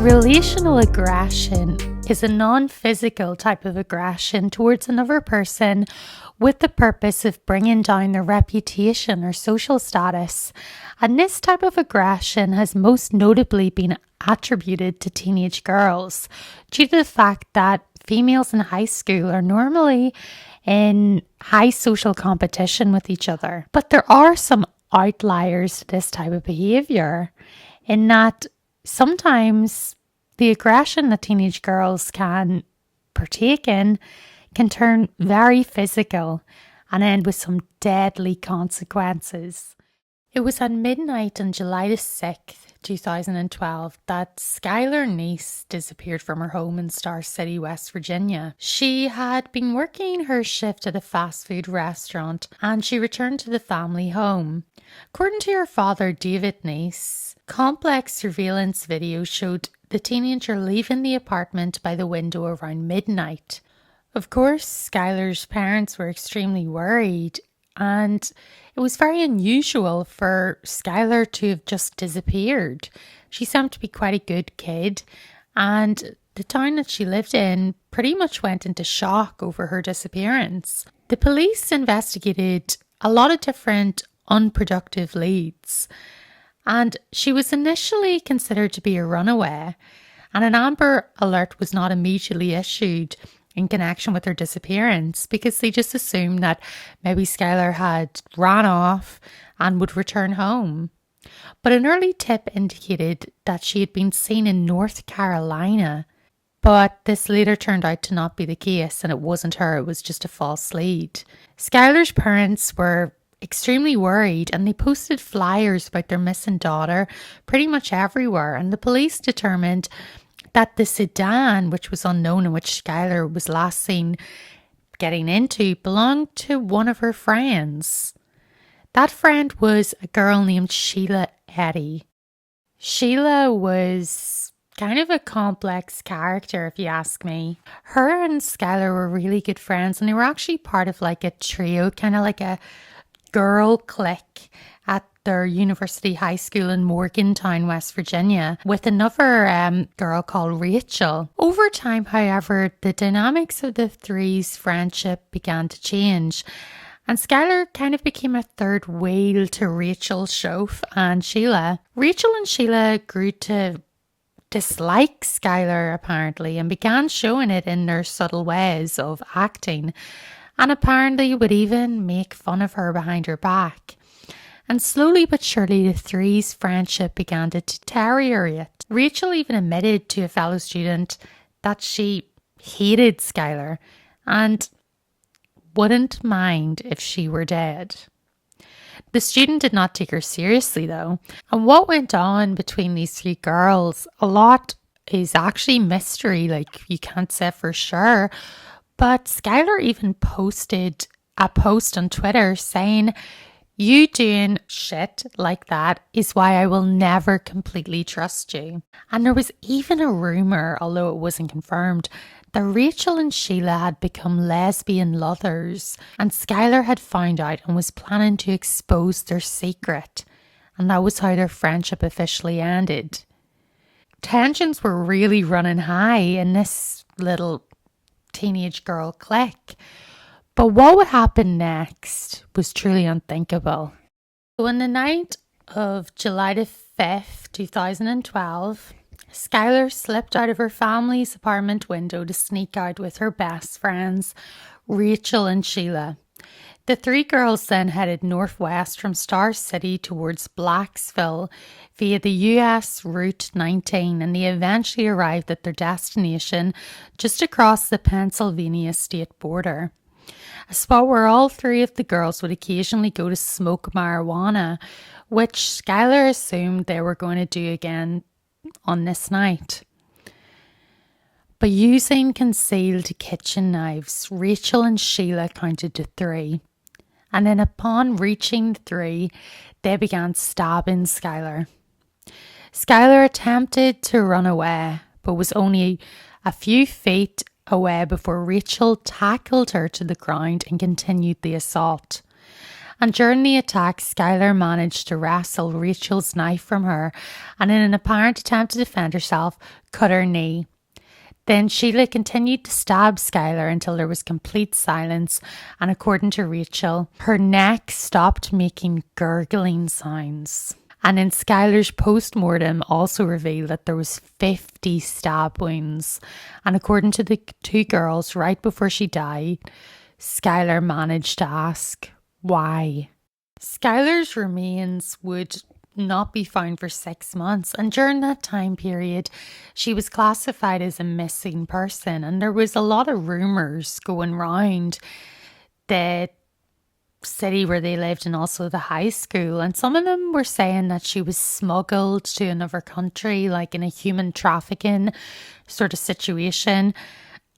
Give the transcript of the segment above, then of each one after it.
Relational aggression is a non-physical type of aggression towards another person with the purpose of bringing down their reputation or social status. And this type of aggression has most notably been attributed to teenage girls due to the fact that females in high school are normally in high social competition with each other. But there are some outliers to this type of behaviour in that sometimes the aggression that teenage girls can partake in can turn very physical and end with some deadly consequences. It was at midnight on July the 6th, 2012 that Skylar Niece disappeared from her home in Star City, West Virginia. She had been working her shift at a fast food restaurant and she returned to the family home. According to her father, David Niece, complex surveillance video showed the teenager leaving the apartment by the window around midnight. Of course, Skylar's parents were extremely worried, and it was very unusual for Skylar to have just disappeared. She seemed to be quite a good kid, and the town that she lived in pretty much went into shock over her disappearance. The police investigated a lot of different unproductive leads, and she was initially considered to be a runaway, and an Amber Alert was not immediately issued in connection with her disappearance because they just assumed that maybe Skylar had ran off and would return home. But an early tip indicated that she had been seen in North Carolina, but this later turned out to not be the case, and it wasn't her, it was just a false lead. Skylar's parents were extremely worried and they posted flyers about their missing daughter pretty much everywhere, and the police determined that the sedan, which was unknown and which Skylar was last seen getting into, belonged to one of her friends. That friend was a girl named Sheila Eddy. Sheila was kind of a complex character, if you ask me. Her and Skylar were really good friends, and they were actually part of like a trio, kind of like a girl clique at their university high school in Morgantown, West Virginia, with another girl called Rachel. Over time, however, the dynamics of the three's friendship began to change, and Skylar kind of became a third wheel to Rachel, Shoaf and Sheila. Rachel and Sheila grew to dislike Skylar apparently and began showing it in their subtle ways of acting, and apparently would even make fun of her behind her back. And slowly but surely the three's friendship began to deteriorate. Rachel even admitted to a fellow student that she hated Skylar and wouldn't mind if she were dead. The student did not take her seriously though, and what went on between these three girls, a lot is actually mystery, like you can't say for sure. But Skylar even posted a post on Twitter saying, "You doing shit like that is why I will never completely trust you." And there was even a rumour, although it wasn't confirmed, that Rachel and Sheila had become lesbian lovers, and Skylar had found out and was planning to expose their secret. And that was how their friendship officially ended. Tensions were really running high in this little teenage girl clique. But what would happen next was truly unthinkable. So on the night of July the 5th, 2012, Skylar slipped out of her family's apartment window to sneak out with her best friends, Rachel and Sheila. The three girls then headed northwest from Star City towards Blacksville via the US Route 19, and they eventually arrived at their destination just across the Pennsylvania state border. A spot where all three of the girls would occasionally go to smoke marijuana, which Skylar assumed they were going to do again on this night. By using concealed kitchen knives, Rachel and Sheila counted to 3. And then upon reaching 3, they began stabbing Skylar. Skylar attempted to run away, but was only a few feet away before Rachel tackled her to the ground and continued the assault. And during the attack, Skylar managed to wrestle Rachel's knife from her and, in an apparent attempt to defend herself, cut her knee. Then Sheila continued to stab Skylar until there was complete silence, and according to Rachel, her neck stopped making gurgling sounds. And in Skylar's post-mortem also revealed that there was 50 stab wounds. And according to the two girls, right before she died, Skylar managed to ask, why? Skylar's remains would not be found for 6 months, and during that time period she was classified as a missing person, and there was a lot of rumors going round the city where they lived and also the high school, and some of them were saying that she was smuggled to another country, like in a human trafficking sort of situation,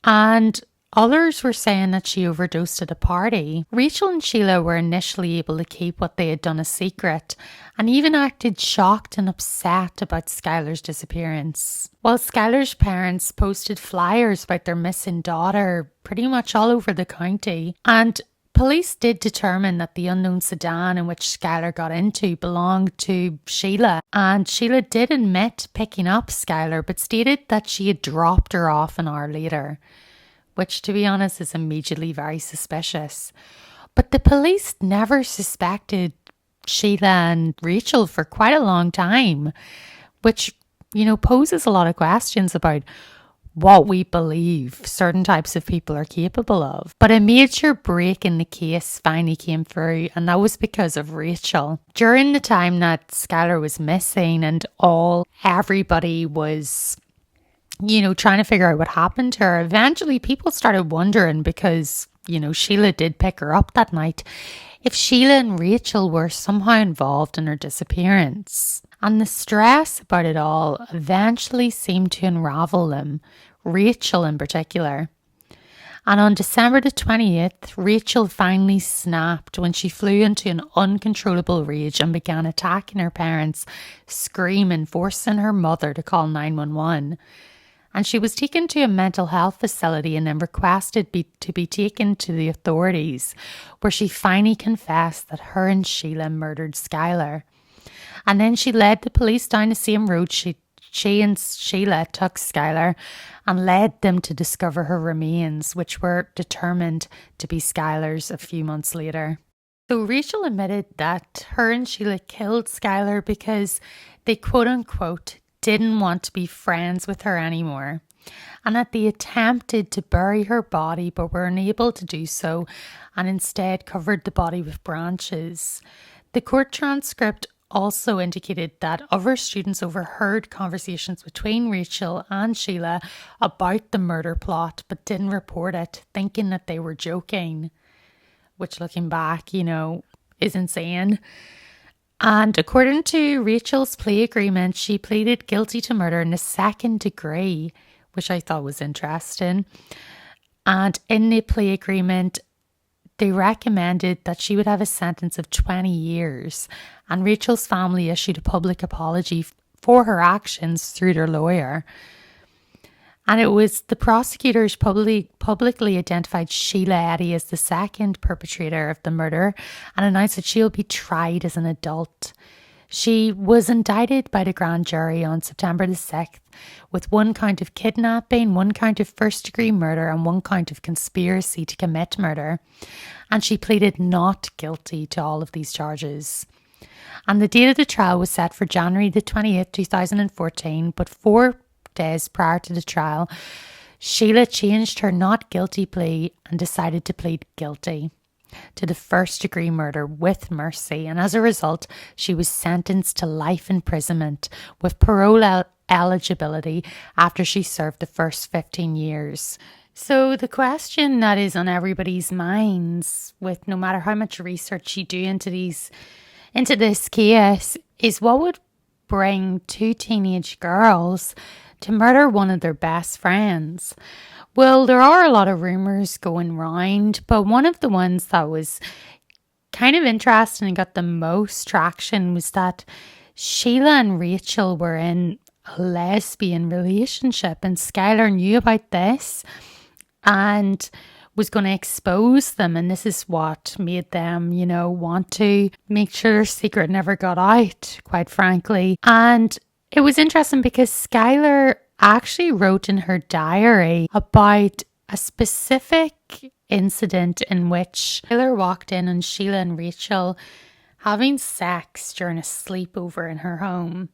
and others were saying that she overdosed at a party. Rachel and Sheila were initially able to keep what they had done a secret and even acted shocked and upset about Skylar's disappearance. While Skylar's parents posted flyers about their missing daughter pretty much all over the county, and police did determine that the unknown sedan in which Skylar got into belonged to Sheila, and Sheila did admit picking up Skylar but stated that she had dropped her off an hour later, which, to be honest, is immediately very suspicious. But the police never suspected Sheila and Rachel for quite a long time, which, poses a lot of questions about what we believe certain types of people are capable of. But a major break in the case finally came through, and that was because of Rachel. During the time that Skylar was missing and everybody was trying to figure out what happened to her, eventually people started wondering, because, Sheila did pick her up that night, if Sheila and Rachel were somehow involved in her disappearance. And the stress about it all eventually seemed to unravel them, Rachel in particular. And on December the 28th, Rachel finally snapped when she flew into an uncontrollable rage and began attacking her parents, screaming, forcing her mother to call 911. And she was taken to a mental health facility and then requested to be taken to the authorities, where she finally confessed that her and Sheila murdered Skylar. And then she led the police down the same road she and Sheila took Skylar, and led them to discover her remains, which were determined to be Skylar's a few months later. So Rachel admitted that her and Sheila killed Skylar because they, quote unquote, didn't want to be friends with her anymore, and that they attempted to bury her body but were unable to do so, and instead covered the body with branches. The court transcript also indicated that other students overheard conversations between Rachel and Sheila about the murder plot but didn't report it, thinking that they were joking, which, looking back, is insane. And according to Rachel's plea agreement, she pleaded guilty to murder in the second degree, which I thought was interesting. And in the plea agreement, they recommended that she would have a sentence of 20 years. And Rachel's family issued a public apology for her actions through their lawyer. And it was the prosecutors publicly identified Sheila Eddy as the second perpetrator of the murder and announced that she'll be tried as an adult. She was indicted by the grand jury on September the 6th with 1 count of kidnapping, 1 count of first-degree murder and 1 count of conspiracy to commit murder. And she pleaded not guilty to all of these charges. And the date of the trial was set for January the 28th, 2014, but 4 days prior to the trial, Sheila changed her not guilty plea and decided to plead guilty to the first-degree murder with mercy, and as a result, she was sentenced to life imprisonment with parole eligibility after she served the first 15 years. So the question that is on everybody's minds, with no matter how much research you do into this case, is what would bring 2 teenage girls to murder one of their best friends? Well, there are a lot of rumours going round, but one of the ones that was kind of interesting and got the most traction was that Sheila and Rachel were in a lesbian relationship, and Skylar knew about this and was going to expose them. And this is what made them, want to make sure their secret never got out, quite frankly. And it was interesting because Skylar actually wrote in her diary about a specific incident in which Skylar walked in on Sheila and Rachel having sex during a sleepover in her home.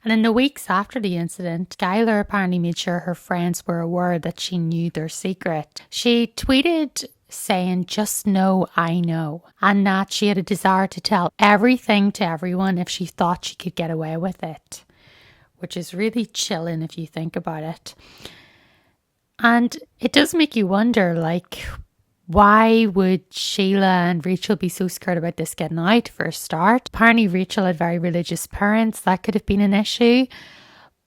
And in the weeks after the incident, Skylar apparently made sure her friends were aware that she knew their secret. She tweeted saying, "Just know I know," and that she had a desire to tell everything to everyone if she thought she could get away with it, which is really chilling if you think about it. And it does make you wonder, why would Sheila and Rachel be so scared about this getting out for a start? Apparently Rachel had very religious parents. That could have been an issue.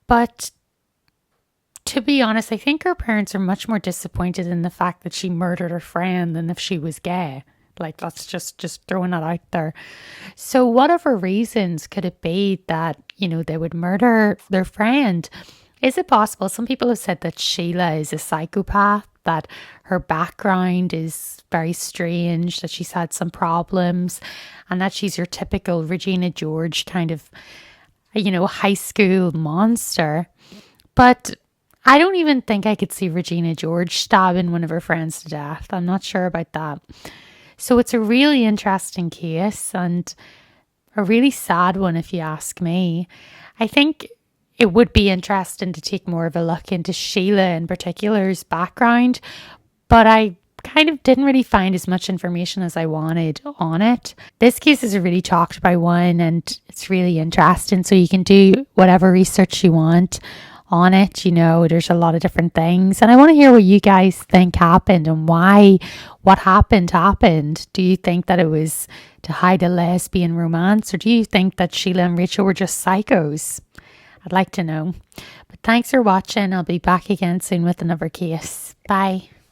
But to be honest, I think her parents are much more disappointed in the fact that she murdered her friend than if she was gay. That's just throwing that out there. So whatever reasons could it be that, they would murder their friend? Is it possible? Some people have said that Sheila is a psychopath, that her background is very strange, that she's had some problems, and that she's your typical Regina George kind of, high school monster. But I don't even think I could see Regina George stabbing one of her friends to death. I'm not sure about that. So it's a really interesting case and a really sad one, if you ask me. I think it would be interesting to take more of a look into Sheila in particular's background, but I kind of didn't really find as much information as I wanted on it. This case is a really talked about one and it's really interesting, so you can do whatever research you want on it. There's a lot of different things, and I want to hear what you guys think happened and why what happened. Do you think that it was to hide a lesbian romance, or do you think that Sheila and Rachel were just psychos? I'd like to know. But thanks for watching. I'll be back again soon with another case. Bye.